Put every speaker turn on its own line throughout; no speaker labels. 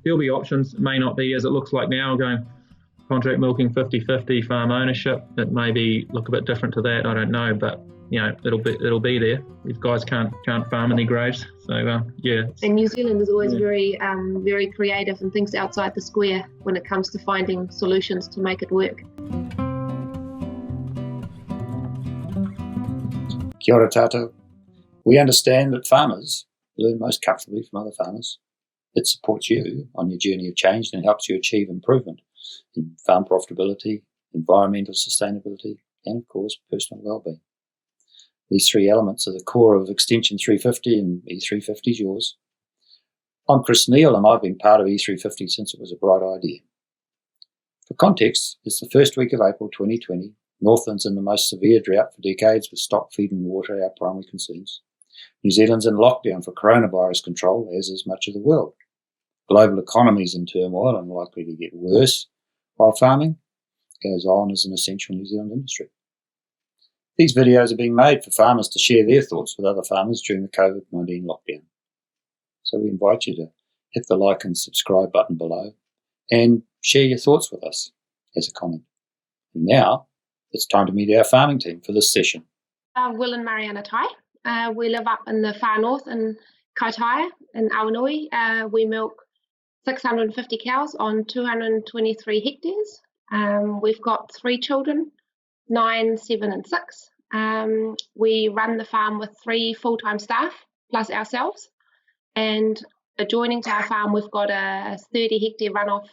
there'll be options. It may not be as it looks like now, going contract milking 50-50 farm ownership. It may look a bit different to that. I don't know, but it'll be there. These guys can't farm in their graves. So yeah.
And New Zealand is always very creative and thinks outside the square when it comes to finding solutions to make it work.
Kia ora tātou. We understand that farmers learn most comfortably from other farmers. It supports you on your journey of change and helps you achieve improvement in farm profitability, environmental sustainability, and of course, personal wellbeing. These three elements are the core of Extension 350, and E350 is yours. I'm Chris Neal, and I've been part of E350 since it was a bright idea. For context, it's the first week of April 2020. Northland's in the most severe drought for decades, with stock, feed and water our primary concerns. New Zealand's in lockdown for coronavirus control, as is much of the world. Global economy's in turmoil and likely to get worse, while farming goes on as an essential New Zealand industry. These videos are being made for farmers to share their thoughts with other farmers during the COVID-19 lockdown. So we invite you to hit the like and subscribe button below and share your thoughts with us as a comment. And now, it's time to meet our farming team for this session.
Will and Marianne Tye. We live up in the far north in Kaitaia in Awanui. We milk 650 cows on 223 hectares. We've got 3 children, 9, 7 and 6. We run the farm with 3 full-time staff plus ourselves, and adjoining to our farm we've got a 30-hectare runoff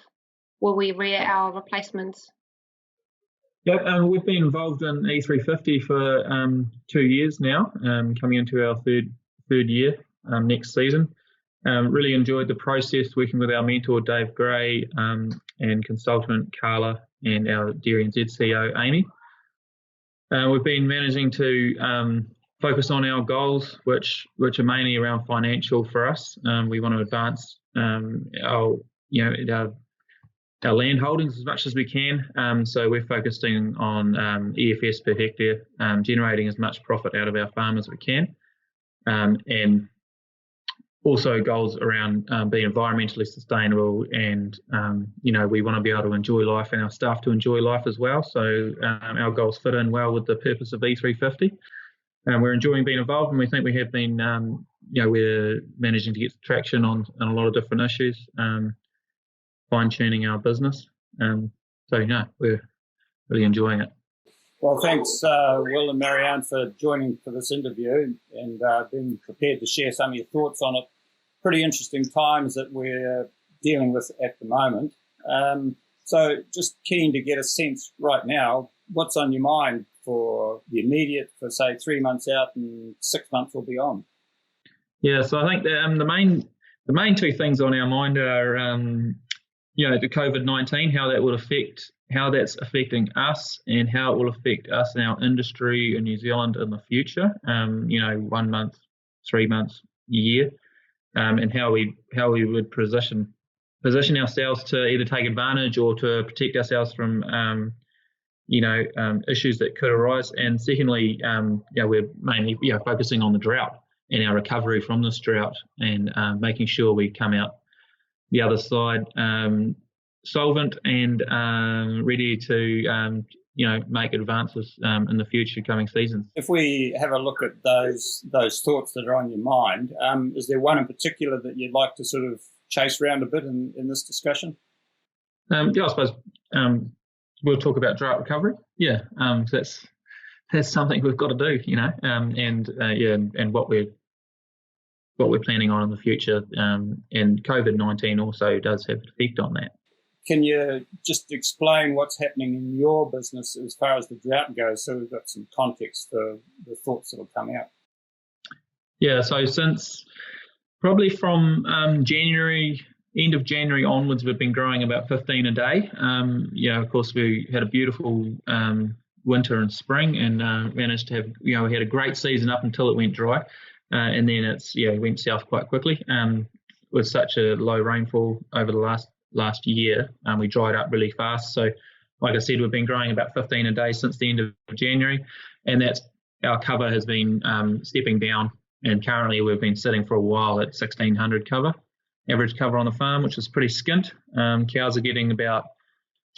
where we rear our replacements.
Yep, we've been involved in E350 for 2 years now, coming into our third year next season. Really enjoyed the process working with our mentor Dave Gray and consultant Carla and our Dairy NZ CEO Amy. We've been managing to focus on our goals, which are mainly around financial for us. We want to advance our land holdings as much as we can. So we're focusing on EFS per hectare, generating as much profit out of our farm as we can, and also goals around being environmentally sustainable, and we want to be able to enjoy life and our staff to enjoy life as well. So our goals fit in well with the purpose of E350. We're enjoying being involved, and we think we have been, we're managing to get traction on a lot of different issues, fine-tuning our business. We're really enjoying it.
Well, thanks, Will and Marianne, for joining for this interview and being prepared to share some of your thoughts on it. Pretty interesting times that we're dealing with at the moment. So just keen to get a sense right now, what's on your mind for the immediate, for say 3 months out and 6 months or beyond?
Yeah, so I think the main 2 things on our mind are, the COVID-19, how that's affecting us and how it will affect us and our industry in New Zealand in the future, 1 month, 3 months, a year, and how we would position ourselves to either take advantage or to protect ourselves from issues that could arise. And secondly, we're mainly focusing on the drought and our recovery from this drought, and making sure we come out the other side solvent and ready to make advances in the future coming seasons.
If we have a look at those thoughts that are on your mind, is there one in particular that you'd like to sort of chase around a bit in this discussion?
I suppose we'll talk about drought recovery. Yeah, that's something we've got to do, and what we're planning on in the future, and COVID-19 also does have an effect on that.
Can you just explain what's happening in your business as far as the drought goes, so we've got some context for the thoughts that will come out?
Yeah, so since probably from end of January onwards, we've been growing about 15 a day. Of course, we had a beautiful winter and spring, and managed to have, we had a great season up until it went dry. And then it went south quite quickly. With such a low rainfall over the last year, we dried up really fast. So, like I said, we've been growing about 15 a day since the end of January, and our cover has been stepping down. And currently, we've been sitting for a while at 1,600 cover. average cover on the farm, which is pretty skint. Cows are getting about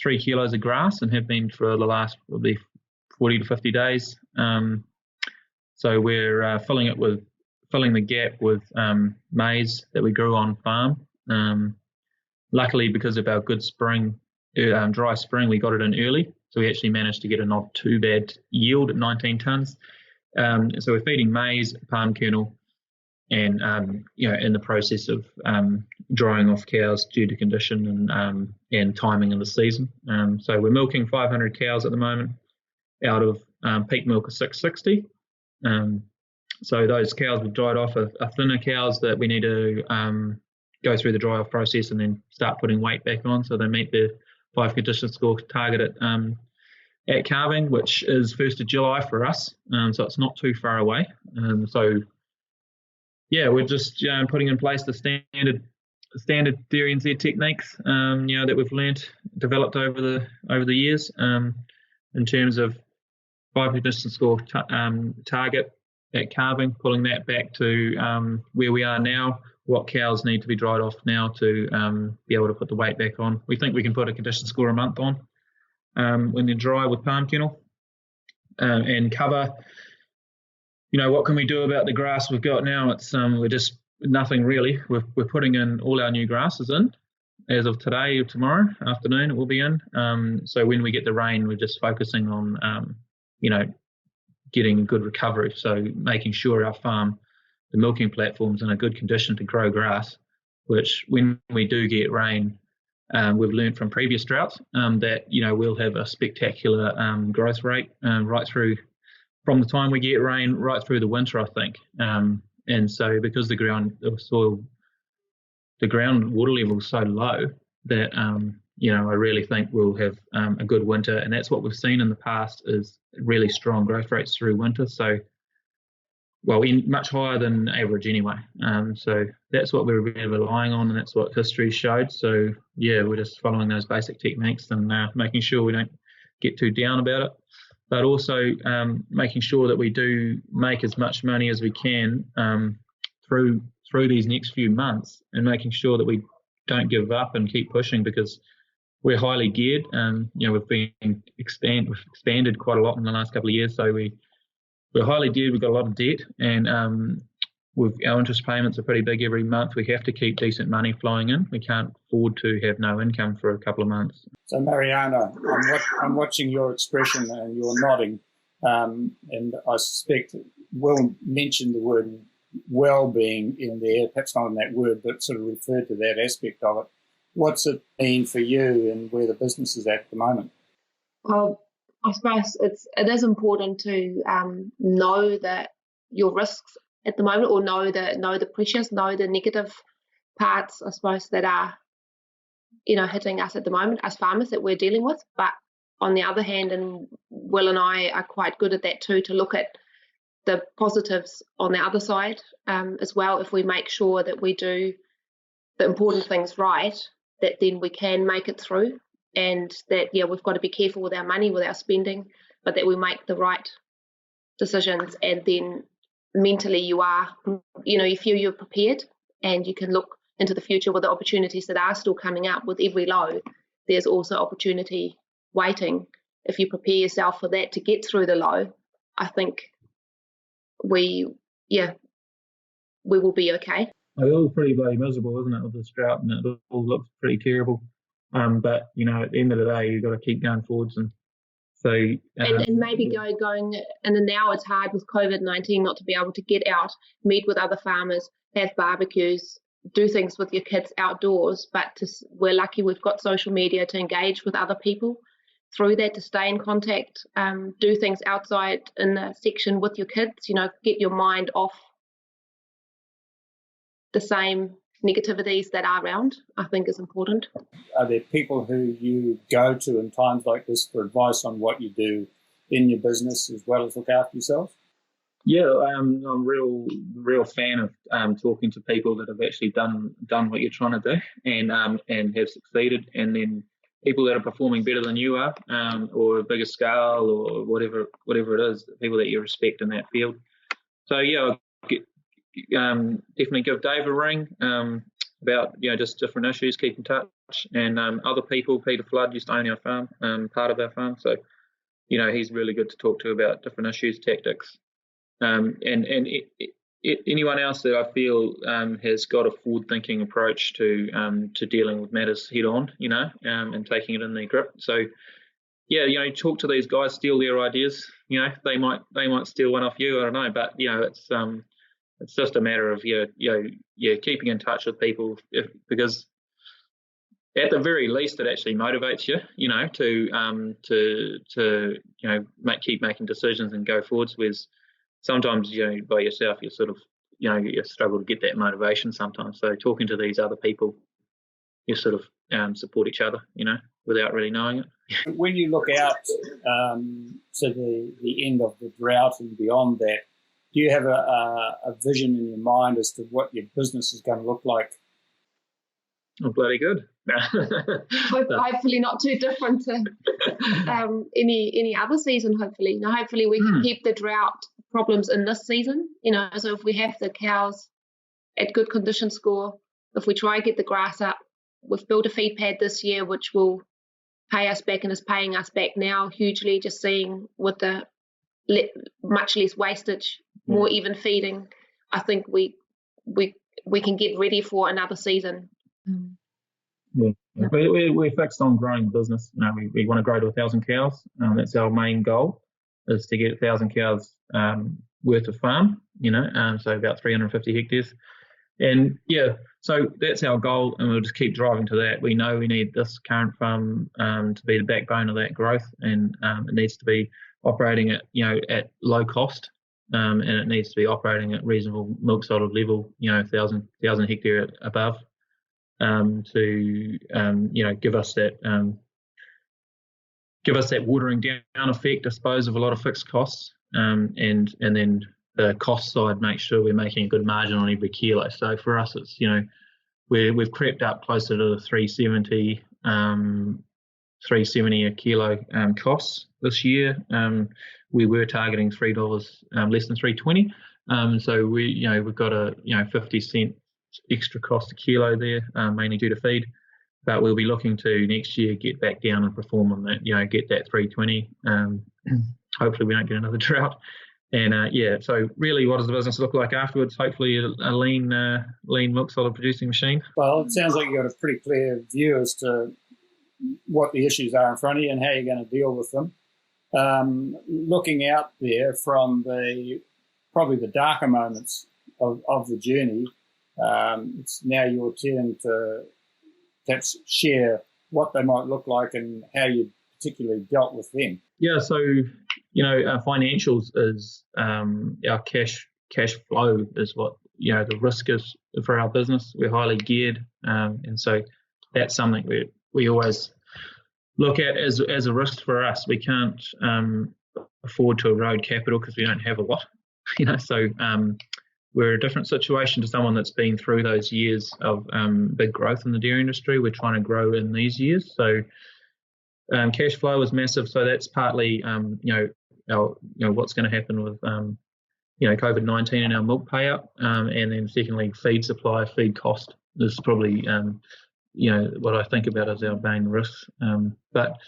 3 kilos of grass and have been for the last probably 40 to 50 days. So we're filling the gap with maize that we grew on farm. Luckily, because of our good spring, dry spring, we got it in early. So we actually managed to get a not too bad yield at 19 tonnes. So we're feeding maize, palm kernel, and in the process of drying off cows due to condition and timing of the season. So we're milking 500 cows at the moment out of peak milk of 660. So those cows we've dried off are thinner cows that we need to go through the dry off process and then start putting weight back on, so they meet the 5 condition score target at calving, which is 1st of July for us. So it's not too far away. So yeah, we're just putting in place the standard dairy NZ techniques that we've developed over the years in terms of 5 condition score target at calving, pulling that back to where we are now, what cows need to be dried off now to be able to put the weight back on. We think we can put a condition score a month on when they're dry with palm kennel and cover. What can we do about the grass we've got now? It's we're just nothing really. We're putting in all our new grasses in as of today or tomorrow afternoon. It will be in. So when we get the rain, we're just focusing on getting a good recovery. So making sure our farm, the milking platform's in a good condition to grow grass, which when we do get rain, we've learned from previous droughts that we'll have a spectacular growth rate right through from the time we get rain right through the winter, I think. And so because the ground water level is so low that I really think we'll have a good winter, and that's what we've seen in the past is really strong growth rates through winter. So much higher than average anyway. So that's what we're really relying on, and that's what history showed. So yeah, we're just following those basic techniques and making sure we don't get too down about it, but also making sure that we do make as much money as we can through these next few months, and making sure that we don't give up and keep pushing, because we're highly geared. We've expanded quite a lot in the last couple of years, so we're highly geared. We've got a lot of debt, and our interest payments are pretty big every month. We have to keep decent money flowing in. We can't afford to have no income for a couple of months.
So Marianne, I'm watching your expression and you're nodding, and I suspect Will mentioned the word well-being in there, perhaps not in that word, but sort of referred to that aspect of it. What's it mean for you and where the business is at the moment?
Well, I suppose it is important to know that your risks at the moment, or know the pressures, know the negative parts, I suppose, that are hitting us at the moment as farmers that we're dealing with. But on the other hand, and Will and I are quite good at that too, to look at the positives on the other side as well. If we make sure that we do the important things right, that then we can make it through. And that, we've got to be careful with our money, with our spending, but that we make the right decisions. And then mentally you feel you're prepared, and you can look into the future with the opportunities that are still coming up. With every low, there's also opportunity waiting. If you prepare yourself for that to get through the low, I think we will be okay.
It's all pretty bloody miserable, isn't it, with this drought, and it all looks pretty terrible. But at the end of the day, you've got to keep going forwards, and so
and maybe going. And now it's hard with COVID-19 not to be able to get out, meet with other farmers, have barbecues, do things with your kids outdoors. But we're lucky we've got social media to engage with other people through that, to stay in contact, do things outside in the section with your kids. Get your mind off the same negativities that are around, I think is important.
Are there people who you go to in times like this for advice on what you do in your business as well as look after yourself?
Yeah, I'm a real fan of talking to people that have actually done what you're trying to do and have succeeded, and then people that are performing better than you are, or a bigger scale, or whatever it is, people that you respect in that field. So yeah, definitely give Dave a ring. about just different issues, keep in touch. And other people, Peter Flood used to own our farm, part of our farm, so he's really good to talk to about different issues, tactics, and anyone else that I feel has got a forward-thinking approach to dealing with matters head-on, and taking it in their grip. So, talk to these guys, steal their ideas. They might steal one off you. I don't know, but it's just a matter of keeping in touch with people, because at the very least it actually motivates you, to keep making decisions and go forwards. Whereas sometimes by yourself you sort of you struggle to get that motivation sometimes. So talking to these other people, you sort of support each other, without really knowing it.
When you look out to the end of the drought and beyond that, do you have a vision in your mind as to what your business is going to look like?
Oh, bloody good.
Hopefully not too different to any other season, hopefully. Hopefully we can keep the drought problems in this season. So if we have the cows at good condition score, if we try and get the grass up, we've built a feed pad this year which will pay us back and is paying us back now hugely, just seeing with the much less wastage, more even feeding. I think we can get ready for another season.
Yeah, we're fixed on growing the business. We want to grow to 1,000 cows. That's our main goal, is to get 1,000 cows worth of farm. So about 350 hectares. And so that's our goal, and we'll just keep driving to that. We know we need this current farm to be the backbone of that growth, and it needs to be operating at at low cost, and it needs to be operating at reasonable milk solid level, 1,000 hectare above, to give us that watering down effect, I suppose, of a lot of fixed costs, and then the cost side, make sure we're making a good margin on every kilo. So for us, it's we've crept up closer to the 370 a kilo costs this year. We were targeting $3 less than $3.20. So we've got a 50-cent extra cost a kilo there, mainly due to feed. But we'll be looking to next year get back down and perform on that. Get that $3.20. Hopefully we don't get another drought. And so really, what does the business look like afterwards? Hopefully a lean milk solid producing machine.
Well, it sounds like you've got a pretty clear view as to what the issues are in front of you and how you're going to deal with them. Looking out there from probably the darker moments of the journey, it's now your turn to perhaps share what they might look like and how you particularly dealt with them.
Yeah, so our financials is our cash flow is what the risk is for our business. We're highly geared, and so that's something we always look at as a risk for us. We can't afford to erode capital because we don't have a lot, So we're a different situation to someone that's been through those years of big growth in the dairy industry. We're trying to grow in these years, so cash flow is massive. So that's partly what's going to happen with COVID-19 and our milk payout, and then secondly feed supply, feed cost is probably what I think about as our main risks. But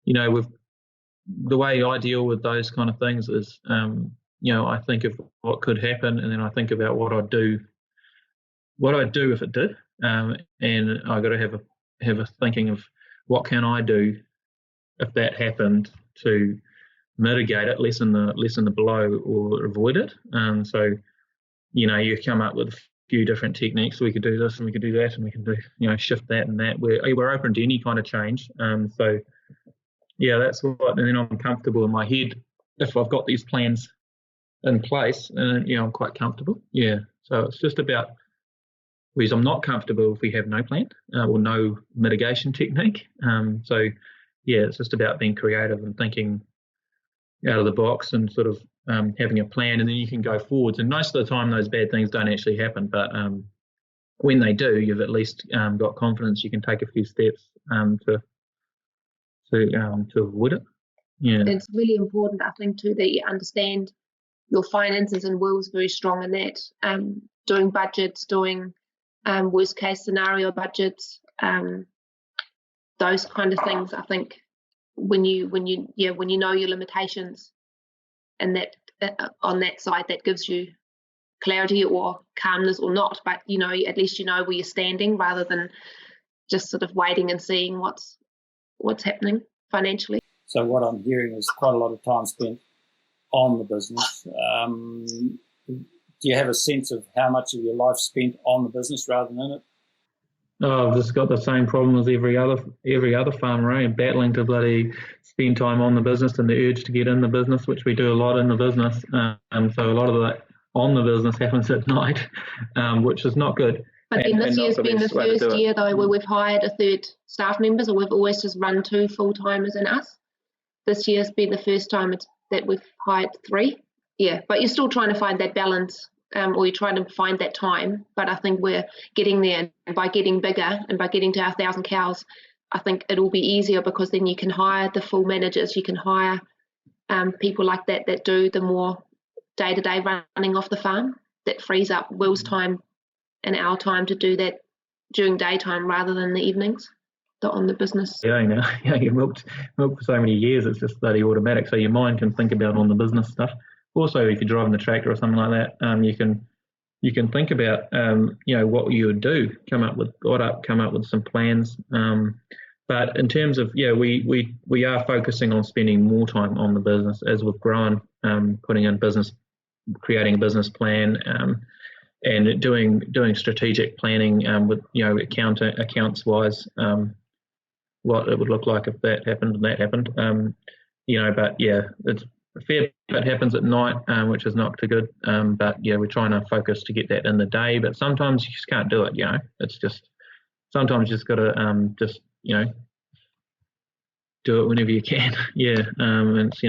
the way I deal with those kind of things is I think of what could happen, and then I think about what I'd do if it did, and I got to have a thinking of what can I do if that happened to mitigate it, lessen the blow, or avoid it. So you come up with a few different techniques. We could do this and we could do that, and we can do shift that and that. We're open to any kind of change. So that's what. And then I'm comfortable in my head if I've got these plans in place, and I'm quite comfortable. So it's just about, whereas I'm not comfortable if we have no plan or no mitigation technique. So it's just about being creative and thinking out of the box and sort of having a plan, and then you can go forwards. And most of the time those bad things don't actually happen, but when they do, you've at least got confidence you can take a few steps to avoid it.
It's really important, I think, too, that you understand your finances, and Will's very strong in that, doing budgets, doing worst case scenario budgets, those kind of things. I think when you know your limitations, and that on that side, that gives you clarity or calmness or not. But at least you know where you're standing, rather than just sort of waiting and seeing what's happening financially.
So what I'm hearing is quite a lot of time spent on the business. Do you have a sense of how much of your life spent on the business rather than in it?
Oh, I've just got the same problem as every other farmer, and battling to bloody spend time on the business and the urge to get in the business, which we do a lot in the business. So a lot of that on the business happens at night, which is not good.
But then this year's been the first year though where we've hired a third staff member, so we've always just run 2 full-timers and us. This year's been the first time that we've hired 3. Yeah, but you're still trying to find that balance, or you're trying to find that time. But I think we're getting there, and by getting bigger and by getting to our 1,000 cows, I think it'll be easier, because then you can hire the full managers, you can hire people like that do the more day-to-day running off the farm. That frees up Will's time and our time to do that during daytime rather than the evenings on the business.
Yeah, you milked for so many years, it's just bloody automatic. So your mind can think about on the business stuff. Also, if you're driving the tractor or something like that, you can think about what you would do, come up with some plans. But in terms of we are focusing on spending more time on the business as we've grown, putting in business, creating a business plan, and doing strategic planning with accounts wise, what it would look like if that happened and that happened. But yeah, it's a fair bit happens at night, which is not too good. But yeah, we're trying to focus to get that in the day. But sometimes you just can't do it. It's just sometimes you just got to do it whenever you can. Yeah, and it's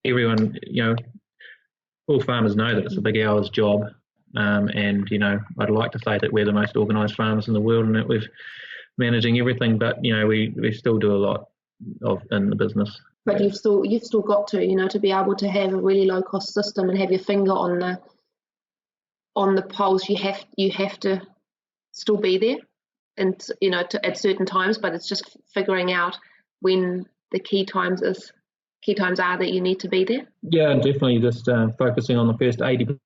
everyone. All farmers know that it's a big hours job. And I'd like to say that we're the most organised farmers in the world and that we're managing everything, but we still do a lot in the business.
But you've still got to be able to have a really low cost system and have your finger on the pulse. You have to still be there, and at certain times. But it's just figuring out when the key times are that you need to be there. Yeah,
definitely just focusing on the first 80%.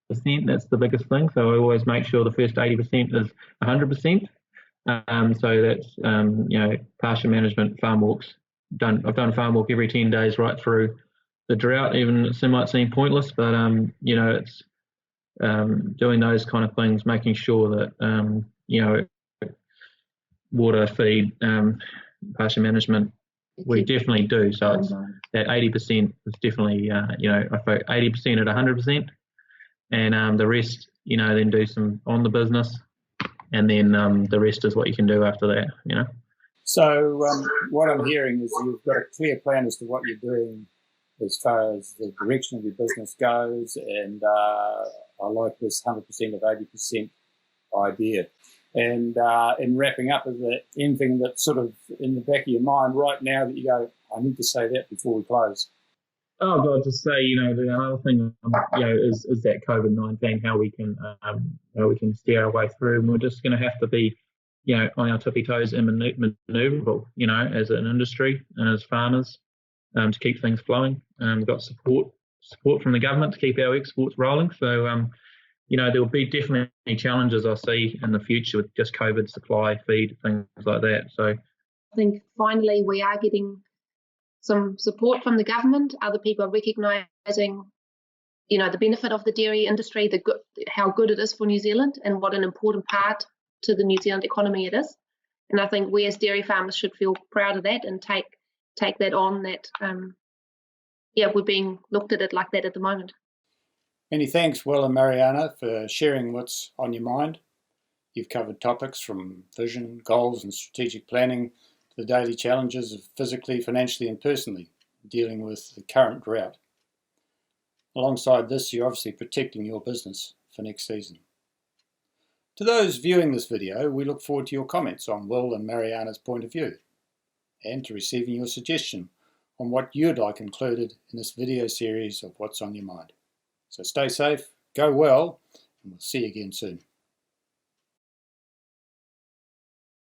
That's the biggest thing. So I always make sure the first 80% is 100%. So that's pasture management, farm walks. I've done a farm walk every 10 days right through the drought. Even it might seem pointless, but it's doing those kind of things, making sure that water, feed, pasture management. We definitely do. So it's that 80% is definitely, I focus 80% at 100%, and the rest, then do some on the business, and then the rest is what you can do after that,
So what I'm hearing is you've got a clear plan as to what you're doing as far as the direction of your business goes, and I like this 100% of 80% idea. And in wrapping up, is there anything that's sort of in the back of your mind right now that you go, I need to say that before we close?
Oh, God, just say, the other thing, is that COVID-19, how we can steer our way through, and we're just going to have to be, on our tippy toes and manoeuvrable, as an industry and as farmers, to keep things flowing. We've got support from the government to keep our exports rolling. So, there will be definitely challenges I see in the future with just COVID, supply, feed, things like that. So
I think finally we are getting some support from the government. Other people are recognising, the benefit of the dairy industry, how good it is for New Zealand, and what an important part to the New Zealand economy it is. And I think we as dairy farmers should feel proud of that and take that on. That we're being looked at it like that at the moment.
Many thanks, Will and Marianne, for sharing what's on your mind. You've covered topics from vision, goals and strategic planning to the daily challenges of physically, financially and personally dealing with the current drought. Alongside this, you're obviously protecting your business for next season. To those viewing this video, we look forward to your comments on Will and Marianne's point of view, and to receiving your suggestion on what you'd like included in this video series of What's on Your Mind. So stay safe, go well, and we'll see you again soon.